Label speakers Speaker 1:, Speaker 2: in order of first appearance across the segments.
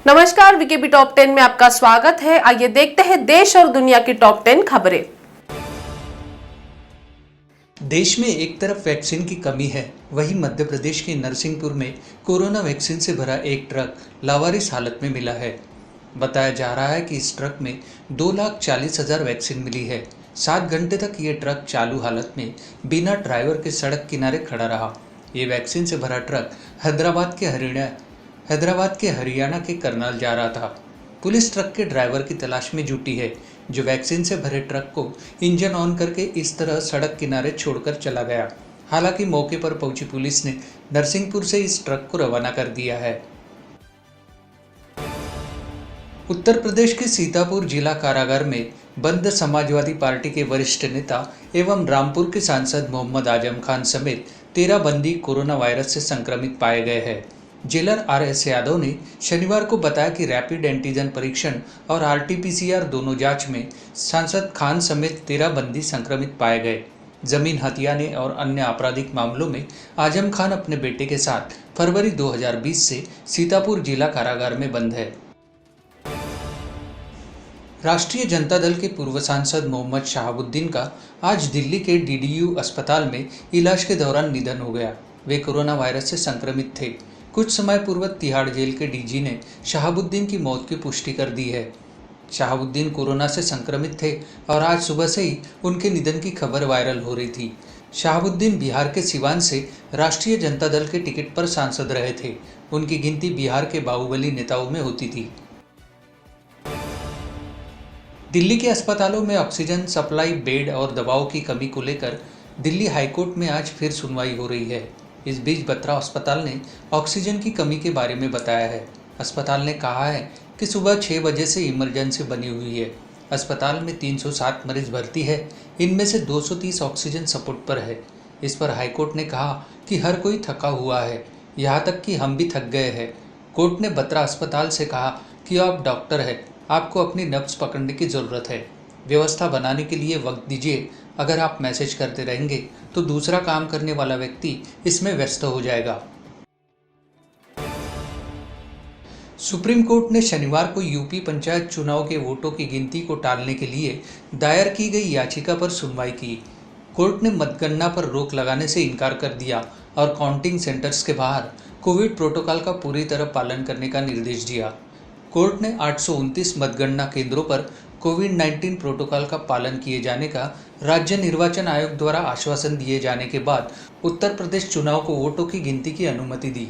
Speaker 1: नमस्कार, VKB top 10 में आपका स्वागत है। आइए देखते हैं देश और दुनिया की टॉप 10 खबरें।
Speaker 2: देश में एक तरफ वैक्सीन की कमी है, वहीं मध्य प्रदेश के नरसिंहपुर में कोरोना वैक्सीन से भरा एक ट्रक लावारिस हालत में मिला है। बताया जा रहा है कि इस ट्रक में 2,40,000 वैक्सीन मिली है। 7 घंटे तक ये ट्रक चालू हालत में बिना ड्राइवर के सड़क किनारे खड़ा रहा। ये वैक्सीन से भरा ट्रक हैदराबाद के हरियाणा के करनाल जा रहा था। पुलिस ट्रक के ड्राइवर की तलाश में जुटी है, जो वैक्सीन से भरे ट्रक को इंजन ऑन करके इस तरह सड़क किनारे छोड़कर चला गया। हालांकि मौके पर पहुंची पुलिस ने नरसिंहपुर से इस ट्रक को रवाना कर दिया है। उत्तर प्रदेश के सीतापुर जिला कारागार में बंद समाजवादी पार्टी के वरिष्ठ नेता एवं रामपुर के सांसद मोहम्मद आजम खान समेत 13 बंदी कोरोना वायरस से संक्रमित पाए गए हैं। जेलर RS यादव ने शनिवार को बताया कि रैपिड एंटीजन परीक्षण और RT-PCR दोनों जांच में सांसद खान समेत 13 बंदी संक्रमित पाए गए। जमीन हथियाने और अन्य आपराधिक मामलों में आजम खान अपने बेटे के साथ फरवरी 2020 से सीतापुर जिला कारागार में बंद है। राष्ट्रीय जनता दल के पूर्व सांसद मोहम्मद शहाबुद्दीन का आज दिल्ली के DDU अस्पताल में इलाज के दौरान निधन हो गया। वे कोरोना वायरस से संक्रमित थे। कुछ समय पूर्व तिहाड़ जेल के DG ने शहाबुद्दीन की मौत की पुष्टि कर दी है। शहाबुद्दीन कोरोना से संक्रमित थे और आज सुबह से ही उनके निधन की खबर वायरल हो रही थी। शहाबुद्दीन बिहार के सिवान से राष्ट्रीय जनता दल के टिकट पर सांसद रहे थे। उनकी गिनती बिहार के बाहुबली नेताओं में होती थी। दिल्ली के अस्पतालों में ऑक्सीजन सप्लाई, बेड और दवाओं की कमी को लेकर दिल्ली हाईकोर्ट में आज फिर सुनवाई हो रही है। इस बीच बत्रा अस्पताल ने ऑक्सीजन की कमी के बारे में बताया है। अस्पताल ने कहा है कि सुबह 6 बजे से इमरजेंसी बनी हुई है। अस्पताल में 307 मरीज भर्ती है। इनमें से 230 ऑक्सीजन सपोर्ट पर है। इस पर हाईकोर्ट ने कहा कि हर कोई थका हुआ है, यहाँ तक कि हम भी थक गए हैं। कोर्ट ने बत्रा अस्पताल से कहा कि आप डॉक्टर हैं, आपको अपनी नब्ज पकड़ने की ज़रूरत है। व्यवस्था बनाने के लिए वक्त दीजिए। अगर आप मैसेज करते रहेंगे तो दूसरा काम करने वाला व्यक्ति इसमें व्यस्त हो जाएगा। सुप्रीम कोर्ट ने शनिवार को यूपी पंचायत चुनाव के वोटों की गिनती को टालने के लिए दायर की गई याचिका पर सुनवाई की। कोर्ट ने मतगणना पर रोक लगाने से इनकार कर दिया और काउंटिंग सेंटर्स के बाहर कोविड प्रोटोकॉल का पूरी तरह पालन करने का निर्देश दिया। कोर्ट ने 829 मतगणना केंद्रों पर कोविड-19 प्रोटोकॉल का पालन किए जाने का राज्य निर्वाचन आयोग द्वारा आश्वासन दिए जाने के बाद उत्तर प्रदेश चुनाव को वोटों की गिनती की अनुमति दी।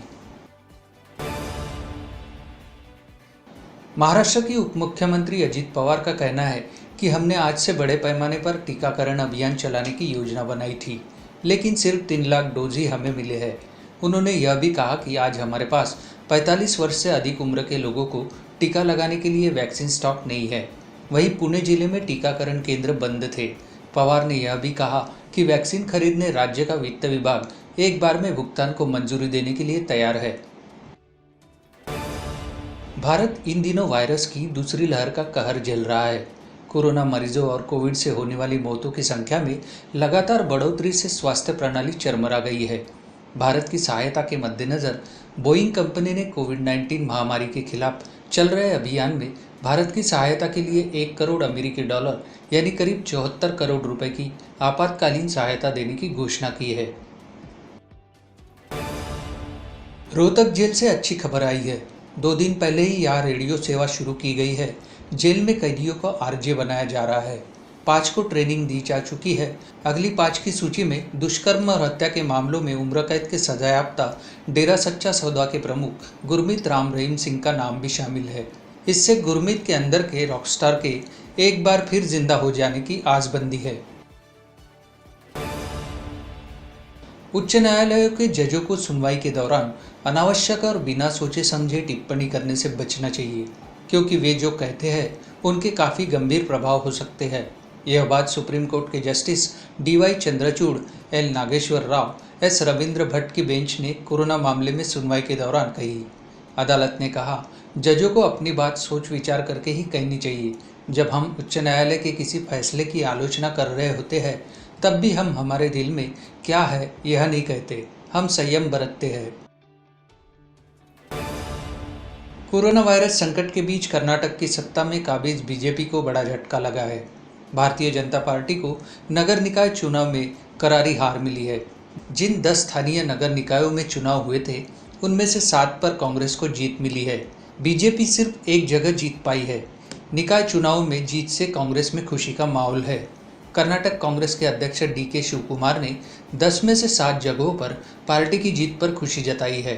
Speaker 2: महाराष्ट्र की उप मुख्यमंत्री अजित पवार का कहना है कि हमने आज से बड़े पैमाने पर टीकाकरण अभियान चलाने की योजना बनाई थी, लेकिन सिर्फ 3 लाख डोज ही हमें मिले हैं। उन्होंने यह भी कहा कि आज हमारे पास 45 वर्ष से अधिक उम्र के लोगों को टीका लगाने के लिए वैक्सीन स्टॉक नहीं है। वहीं पुणे जिले में टीकाकरण केंद्र बंद थे। पवार ने यह भी कहा कि वैक्सीन खरीदने राज्य का वित्त विभाग एक बार में भुगतान को मंजूरी देने के लिए तैयार है। भारत इन दिनों वायरस की दूसरी लहर का कहर झेल रहा है। कोरोना मरीजों और कोविड से होने वाली मौतों की संख्या में लगातार बढ़ोतरी से स्वास्थ्य प्रणाली चरमरा गई है। भारत की सहायता के मद्देनज़र बोइंग कंपनी ने कोविड-19 महामारी के खिलाफ चल रहे अभियान में भारत की सहायता के लिए 1 करोड़ अमेरिकी डॉलर यानी करीब 74 करोड़ रुपए की आपातकालीन सहायता देने की घोषणा की है। रोहतक जेल से अच्छी खबर आई है। 2 दिन पहले ही यहाँ रेडियो सेवा शुरू की गई है। जेल में कैदियों को RJ बनाया जा रहा है। 5 को ट्रेनिंग दी जा चुकी है। अगली 5 की सूची में दुष्कर्म और हत्या के मामलों में उम्र कैद के सजायाफ्ता डेरा सच्चा सौदा के प्रमुख गुरमीत राम रहीम सिंह का नाम भी शामिल है। इससे गुरमीत के अंदर के रॉकस्टार के एक बार फिर जिंदा हो जाने की आसबंदी है। उच्च न्यायालयों के जजों को सुनवाई के दौरान अनावश्यक और बिना सोचे समझे टिप्पणी करने से बचना चाहिए, क्योंकि वे जो कहते हैं उनके काफ़ी गंभीर प्रभाव हो सकते हैं। यह बात सुप्रीम कोर्ट के justice DY Chandrachud, L Nageswara Rao, S Ravindra Bhat की बेंच ने कोरोना मामले में सुनवाई के दौरान कही। अदालत ने कहा, जजों को अपनी बात सोच विचार करके ही कहनी चाहिए। जब हम उच्च न्यायालय के किसी फैसले की आलोचना कर रहे होते हैं, तब भी हम हमारे दिल में क्या है यह नहीं कहते, हम संयम बरतते हैं। कोरोना वायरस संकट के बीच कर्नाटक की सत्ता में काबिज बीजेपी को बड़ा झटका लगा है। भारतीय जनता पार्टी को नगर निकाय चुनाव में करारी हार मिली है। जिन 10 स्थानीय नगर निकायों में चुनाव हुए थे, उनमें से 7 पर कांग्रेस को जीत मिली है। बीजेपी सिर्फ एक जगह जीत पाई है। निकाय चुनाव में जीत से कांग्रेस में खुशी का माहौल है। कर्नाटक कांग्रेस के अध्यक्ष DK शिवकुमार ने 10 में से 7 जगहों पर पार्टी की जीत पर खुशी जताई है।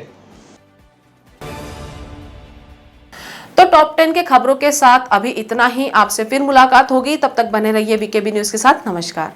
Speaker 1: तो टॉप 10 के खबरों के साथ अभी इतना ही। आपसे फिर मुलाकात होगी, तब तक बने रहिए BKB न्यूज के साथ। नमस्कार।